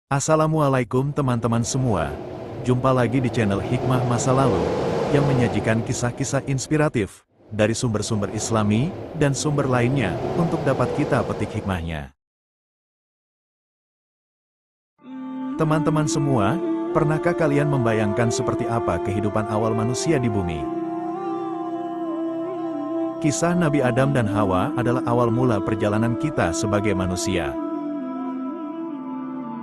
Assalamualaikum teman-teman semua. Jumpa lagi di channel Hikmah Masa Lalu, yang menyajikan kisah-kisah inspiratif dari sumber-sumber Islami dan sumber lainnya untuk dapat kita petik hikmahnya. Teman-teman semua, pernahkah kalian membayangkan seperti apa kehidupan awal manusia di bumi? Kisah Nabi Adam dan Hawa adalah awal mula perjalanan kita sebagai manusia.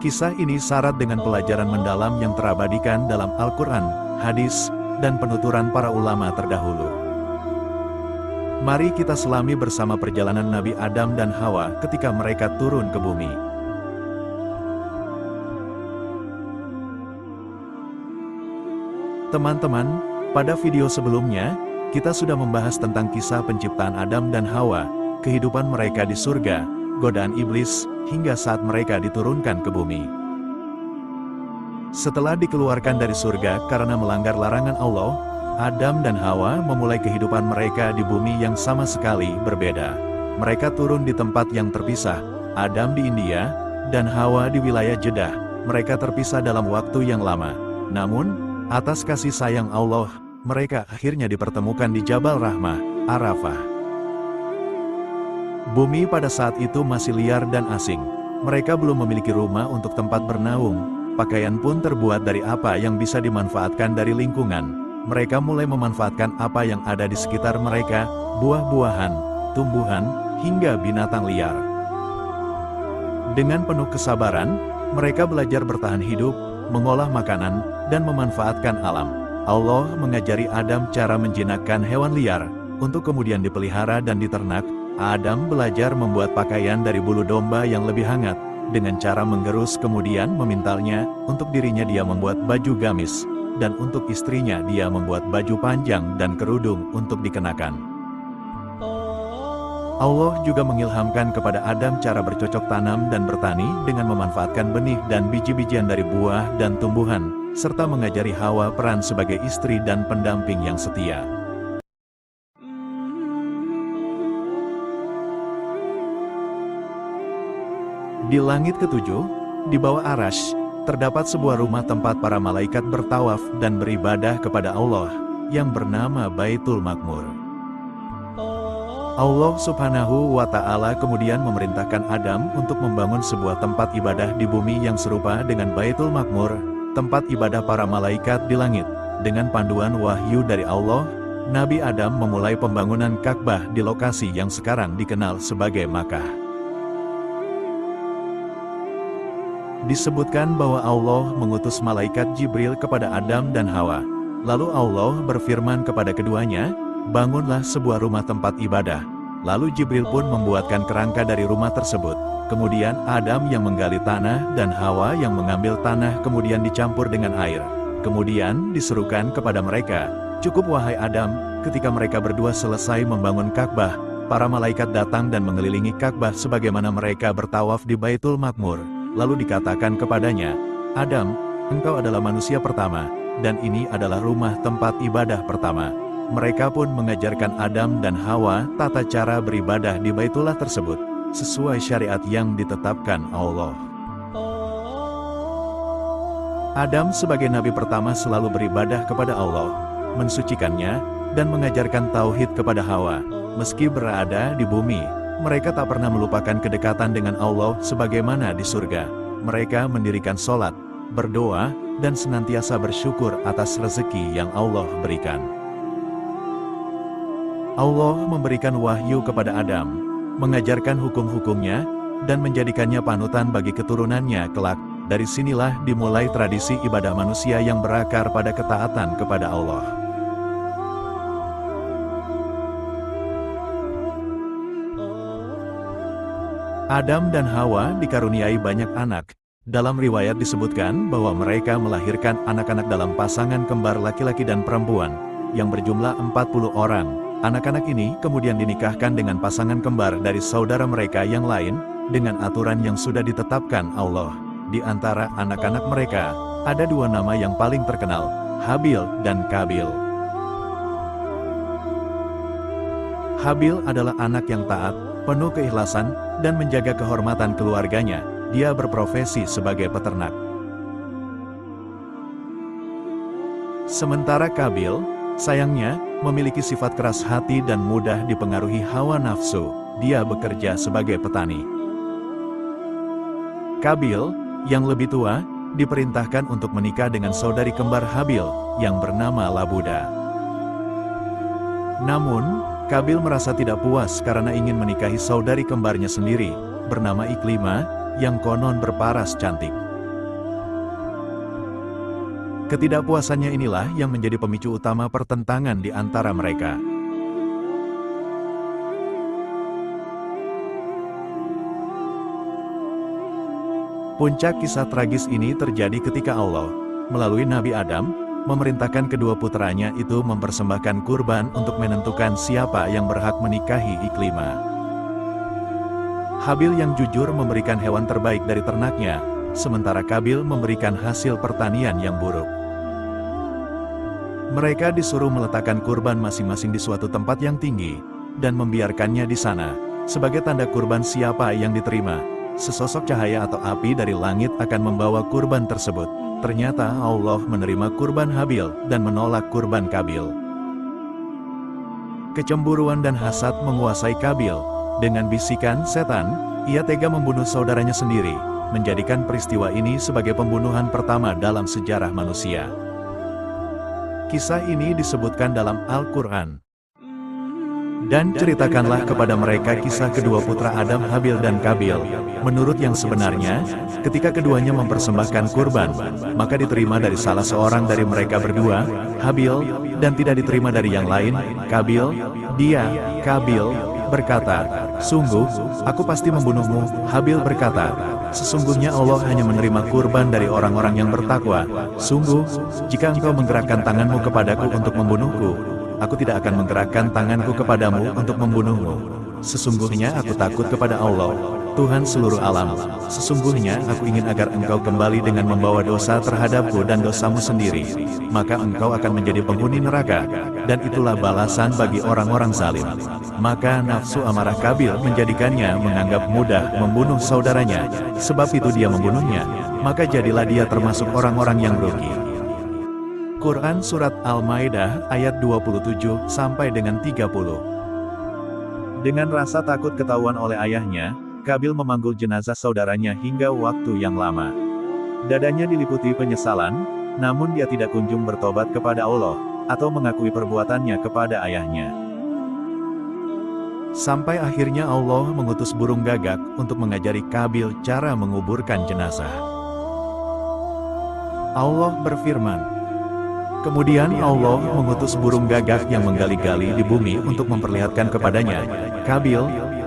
Kisah ini syarat dengan pelajaran mendalam yang terabadikan dalam Al-Quran, hadis, dan penuturan para ulama terdahulu. Mari kita selami bersama perjalanan Nabi Adam dan Hawa ketika mereka turun ke bumi. Teman-teman, pada video sebelumnya, kita sudah membahas tentang kisah penciptaan Adam dan Hawa, kehidupan mereka di surga, godaan iblis, hingga saat mereka diturunkan ke bumi. Setelah dikeluarkan dari surga karena melanggar larangan Allah, Adam dan Hawa memulai kehidupan mereka di bumi yang sama sekali berbeda. Mereka turun di tempat yang terpisah, Adam di India, dan Hawa di wilayah Jeddah. Mereka terpisah dalam waktu yang lama. Namun, atas kasih sayang Allah, mereka akhirnya dipertemukan di Jabal Rahmah, Arafah. Bumi pada saat itu masih liar dan asing. Mereka belum memiliki rumah untuk tempat bernaung. Pakaian pun terbuat dari apa yang bisa dimanfaatkan dari lingkungan. Mereka mulai memanfaatkan apa yang ada di sekitar mereka, buah-buahan, tumbuhan, hingga binatang liar. Dengan penuh kesabaran, mereka belajar bertahan hidup, mengolah makanan, dan memanfaatkan alam. Allah mengajari Adam cara menjinakkan hewan liar, untuk kemudian dipelihara dan diternak. Adam belajar membuat pakaian dari bulu domba yang lebih hangat, dengan cara menggerus kemudian memintalnya. Untuk dirinya dia membuat baju gamis, dan untuk istrinya dia membuat baju panjang dan kerudung untuk dikenakan. Allah juga mengilhamkan kepada Adam cara bercocok tanam dan bertani dengan memanfaatkan benih dan biji-bijian dari buah dan tumbuhan, serta mengajari Hawa peran sebagai istri dan pendamping yang setia. Di langit ketujuh, di bawah Arash, terdapat sebuah rumah tempat para malaikat bertawaf dan beribadah kepada Allah, yang bernama Baitul Maqmur. Allah Subhanahu wa Ta'ala kemudian memerintahkan Adam untuk membangun sebuah tempat ibadah di bumi yang serupa dengan Baitul Maqmur, tempat ibadah para malaikat di langit. Dengan panduan wahyu dari Allah, Nabi Adam memulai pembangunan Ka'bah di lokasi yang sekarang dikenal sebagai Makkah. Disebutkan bahwa Allah mengutus malaikat Jibril kepada Adam dan Hawa. Lalu Allah berfirman kepada keduanya, "Bangunlah sebuah rumah tempat ibadah." Lalu Jibril pun membuatkan kerangka dari rumah tersebut. Kemudian Adam yang menggali tanah dan Hawa yang mengambil tanah kemudian dicampur dengan air. Kemudian diserukan kepada mereka, "Cukup wahai Adam." Ketika mereka berdua selesai membangun Ka'bah, para malaikat datang dan mengelilingi Ka'bah sebagaimana mereka bertawaf di Baitul Maqmur. Lalu dikatakan kepadanya, "Adam, engkau adalah manusia pertama, dan ini adalah rumah tempat ibadah pertama." Mereka pun mengajarkan Adam dan Hawa tata cara beribadah di Baitullah tersebut, sesuai syariat yang ditetapkan Allah. Adam sebagai nabi pertama selalu beribadah kepada Allah, mensucikannya, dan mengajarkan tauhid kepada Hawa. Meski berada di bumi, mereka tak pernah melupakan kedekatan dengan Allah sebagaimana di surga. Mereka mendirikan sholat, berdoa, dan senantiasa bersyukur atas rezeki yang Allah berikan. Allah memberikan wahyu kepada Adam, mengajarkan hukum-hukumnya, dan menjadikannya panutan bagi keturunannya kelak. Dari sinilah dimulai tradisi ibadah manusia yang berakar pada ketaatan kepada Allah. Adam dan Hawa dikaruniai banyak anak. Dalam riwayat disebutkan bahwa mereka melahirkan anak-anak dalam pasangan kembar laki-laki dan perempuan, yang berjumlah 40 orang. Anak-anak ini kemudian dinikahkan dengan pasangan kembar dari saudara mereka yang lain, dengan aturan yang sudah ditetapkan Allah. Di antara anak-anak mereka, ada dua nama yang paling terkenal, Habil dan Qabil. Habil adalah anak yang taat, penuh keikhlasan, dan menjaga kehormatan keluarganya, dia berprofesi sebagai peternak. Sementara Qabil, sayangnya, memiliki sifat keras hati dan mudah dipengaruhi hawa nafsu. Dia bekerja sebagai petani. Qabil, yang lebih tua, diperintahkan untuk menikah dengan saudari kembar Habil, yang bernama Labuda. Namun, Qabil merasa tidak puas karena ingin menikahi saudari kembarnya sendiri, bernama Iklima, yang konon berparas cantik. Ketidakpuasannya inilah yang menjadi pemicu utama pertentangan di antara mereka. Puncak kisah tragis ini terjadi ketika Allah, melalui Nabi Adam, memerintahkan kedua putranya itu mempersembahkan kurban untuk menentukan siapa yang berhak menikahi Iklima. Habil yang jujur memberikan hewan terbaik dari ternaknya, sementara Qabil memberikan hasil pertanian yang buruk. Mereka disuruh meletakkan kurban masing-masing di suatu tempat yang tinggi, dan membiarkannya di sana, sebagai tanda kurban siapa yang diterima. Sesosok cahaya atau api dari langit akan membawa kurban tersebut. Ternyata Allah menerima kurban Habil dan menolak kurban Qabil. Kecemburuan dan hasad menguasai Qabil. Dengan bisikan setan, ia tega membunuh saudaranya sendiri, menjadikan peristiwa ini sebagai pembunuhan pertama dalam sejarah manusia. Kisah ini disebutkan dalam Al-Quran. Dan ceritakanlah kepada mereka kisah kedua putra Adam, Habil dan Qabil. Menurut yang sebenarnya, ketika keduanya mempersembahkan kurban, maka diterima dari salah seorang dari mereka berdua, Habil, dan tidak diterima dari yang lain, Qabil. Qabil, berkata, "Sungguh, aku pasti membunuhmu." Habil berkata, "Sesungguhnya Allah hanya menerima kurban dari orang-orang yang bertakwa. Sungguh, jika engkau menggerakkan tanganmu kepadaku untuk membunuhku, aku tidak akan menggerakkan tanganku kepadamu untuk membunuhmu. Sesungguhnya aku takut kepada Allah, Tuhan seluruh alam. Sesungguhnya aku ingin agar engkau kembali dengan membawa dosa terhadapku dan dosamu sendiri. Maka engkau akan menjadi penghuni neraka, dan itulah balasan bagi orang-orang zalim." Maka nafsu amarah Qabil menjadikannya menganggap mudah membunuh saudaranya, sebab itu dia membunuhnya. Maka jadilah dia termasuk orang-orang yang rugi. Quran Surat Al-Maidah ayat 27 sampai dengan 30. Dengan rasa takut ketahuan oleh ayahnya, Qabil memanggul jenazah saudaranya hingga waktu yang lama. Dadanya diliputi penyesalan, namun dia tidak kunjung bertobat kepada Allah, atau mengakui perbuatannya kepada ayahnya. Sampai akhirnya Allah mengutus burung gagak untuk mengajari Qabil cara menguburkan jenazah. Allah berfirman, kemudian Allah mengutus burung gagak yang menggali-gali di bumi untuk memperlihatkan kepadanya, "Qabil,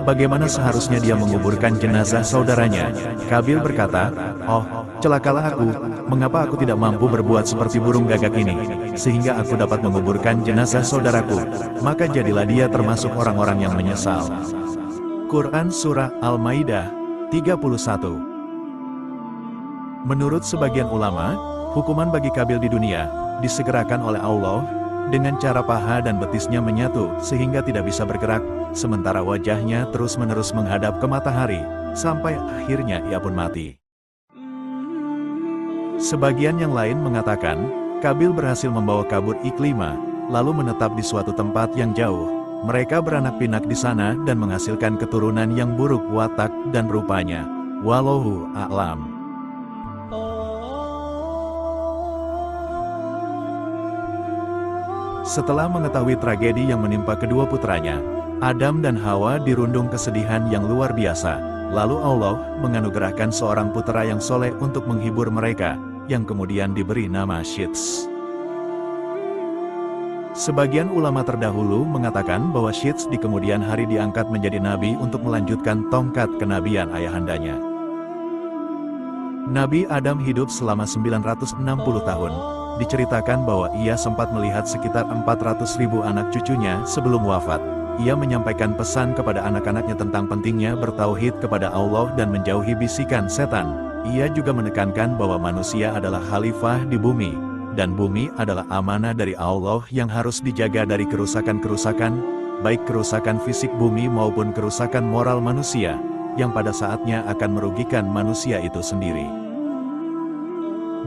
bagaimana seharusnya dia menguburkan jenazah saudaranya?" Qabil berkata, "Oh, celakalah aku, mengapa aku tidak mampu berbuat seperti burung gagak ini, sehingga aku dapat menguburkan jenazah saudaraku?" Maka jadilah dia termasuk orang-orang yang menyesal. Quran Surah Al-Maidah 31. Menurut sebagian ulama, hukuman bagi Qabil di dunia disegerakan oleh Allah dengan cara paha dan betisnya menyatu sehingga tidak bisa bergerak, sementara wajahnya terus-menerus menghadap ke matahari, sampai akhirnya ia pun mati. Sebagian yang lain mengatakan, Qabil berhasil membawa kabur Iklima, lalu menetap di suatu tempat yang jauh. Mereka beranak pinak di sana dan menghasilkan keturunan yang buruk watak dan rupanya. Wallahu a'lam. Setelah mengetahui tragedi yang menimpa kedua putranya, Adam dan Hawa dirundung kesedihan yang luar biasa. Lalu Allah menganugerahkan seorang putra yang soleh untuk menghibur mereka, yang kemudian diberi nama Syits. Sebagian ulama terdahulu mengatakan bahwa Syits di kemudian hari diangkat menjadi nabi untuk melanjutkan tongkat kenabian ayahandanya. Nabi Adam hidup selama 960 tahun. Diceritakan bahwa ia sempat melihat sekitar 400.000 anak cucunya sebelum wafat. Ia menyampaikan pesan kepada anak-anaknya tentang pentingnya bertauhid kepada Allah dan menjauhi bisikan setan. Ia juga menekankan bahwa manusia adalah khalifah di bumi, dan bumi adalah amanah dari Allah yang harus dijaga dari kerusakan-kerusakan, baik kerusakan fisik bumi maupun kerusakan moral manusia. yang pada saatnya akan merugikan manusia itu sendiri.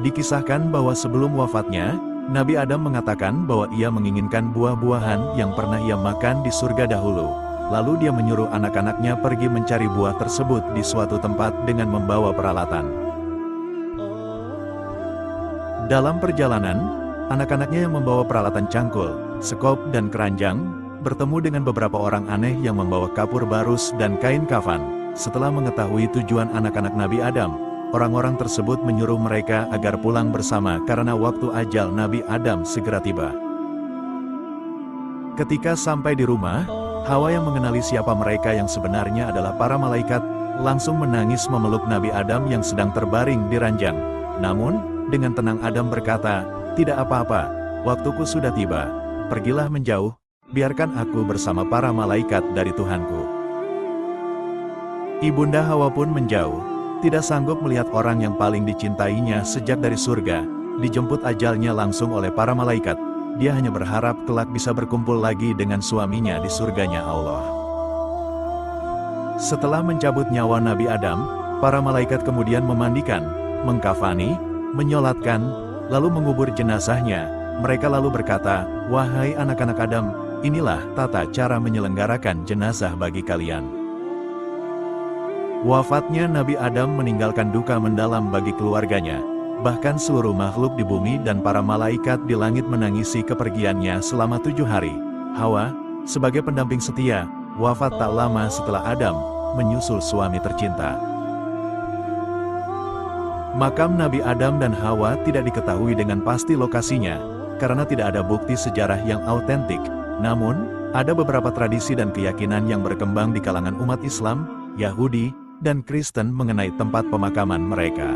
Dikisahkan bahwa sebelum wafatnya, Nabi Adam mengatakan bahwa ia menginginkan buah-buahan yang pernah ia makan di surga dahulu. Lalu dia menyuruh anak-anaknya pergi mencari buah tersebut di suatu tempat dengan membawa peralatan. Dalam perjalanan, anak-anaknya yang membawa peralatan cangkul, sekop dan keranjang, bertemu dengan beberapa orang aneh yang membawa kapur barus dan kain kafan. Setelah mengetahui tujuan anak-anak Nabi Adam, orang-orang tersebut menyuruh mereka agar pulang bersama karena waktu ajal Nabi Adam segera tiba. Ketika sampai di rumah, Hawa yang mengenali siapa mereka yang sebenarnya adalah para malaikat, langsung menangis memeluk Nabi Adam yang sedang terbaring di ranjang. Namun, dengan tenang Adam berkata, "Tidak apa-apa, waktuku sudah tiba. Pergilah menjauh, biarkan aku bersama para malaikat dari Tuhanku." Ibunda Hawa pun menjauh, tidak sanggup melihat orang yang paling dicintainya sejak dari surga, dijemput ajalnya langsung oleh para malaikat. Dia hanya berharap kelak bisa berkumpul lagi dengan suaminya di surganya Allah. Setelah mencabut nyawa Nabi Adam, para malaikat kemudian memandikan, mengkafani, menyolatkan, lalu mengubur jenazahnya. Mereka lalu berkata, "Wahai anak-anak Adam, inilah tata cara menyelenggarakan jenazah bagi kalian." Wafatnya Nabi Adam meninggalkan duka mendalam bagi keluarganya. Bahkan seluruh makhluk di bumi dan para malaikat di langit menangisi kepergiannya selama 7 hari. Hawa, sebagai pendamping setia, wafat tak lama setelah Adam menyusul suami tercinta. Makam Nabi Adam dan Hawa tidak diketahui dengan pasti lokasinya, karena tidak ada bukti sejarah yang autentik. Namun, ada beberapa tradisi dan keyakinan yang berkembang di kalangan umat Islam, Yahudi, dan Kristen mengenai tempat pemakaman mereka.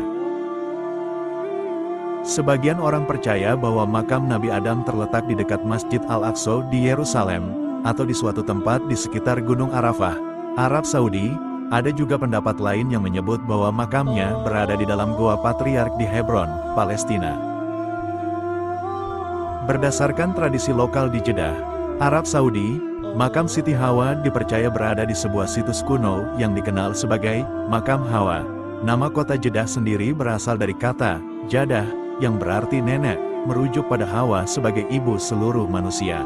Sebagian orang percaya bahwa makam Nabi Adam terletak di dekat Masjid Al-Aqsa di Yerusalem, atau di suatu tempat di sekitar Gunung Arafah, Arab Saudi. Ada juga pendapat lain yang menyebut bahwa makamnya berada di dalam Goa Patriark di Hebron, Palestina. Berdasarkan tradisi lokal di Jeddah, Arab Saudi, makam Siti Hawa dipercaya berada di sebuah situs kuno yang dikenal sebagai Makam Hawa. Nama kota Jeddah sendiri berasal dari kata Jadah, yang berarti nenek, merujuk pada Hawa sebagai ibu seluruh manusia.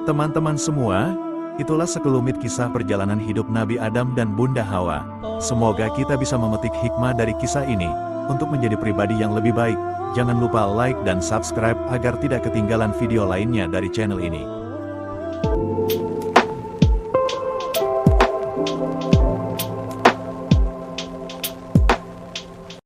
Teman-teman semua, itulah sekelumit kisah perjalanan hidup Nabi Adam dan Bunda Hawa. Semoga kita bisa memetik hikmah dari kisah ini, untuk menjadi pribadi yang lebih baik. Jangan lupa like dan subscribe agar tidak ketinggalan video lainnya dari channel ini.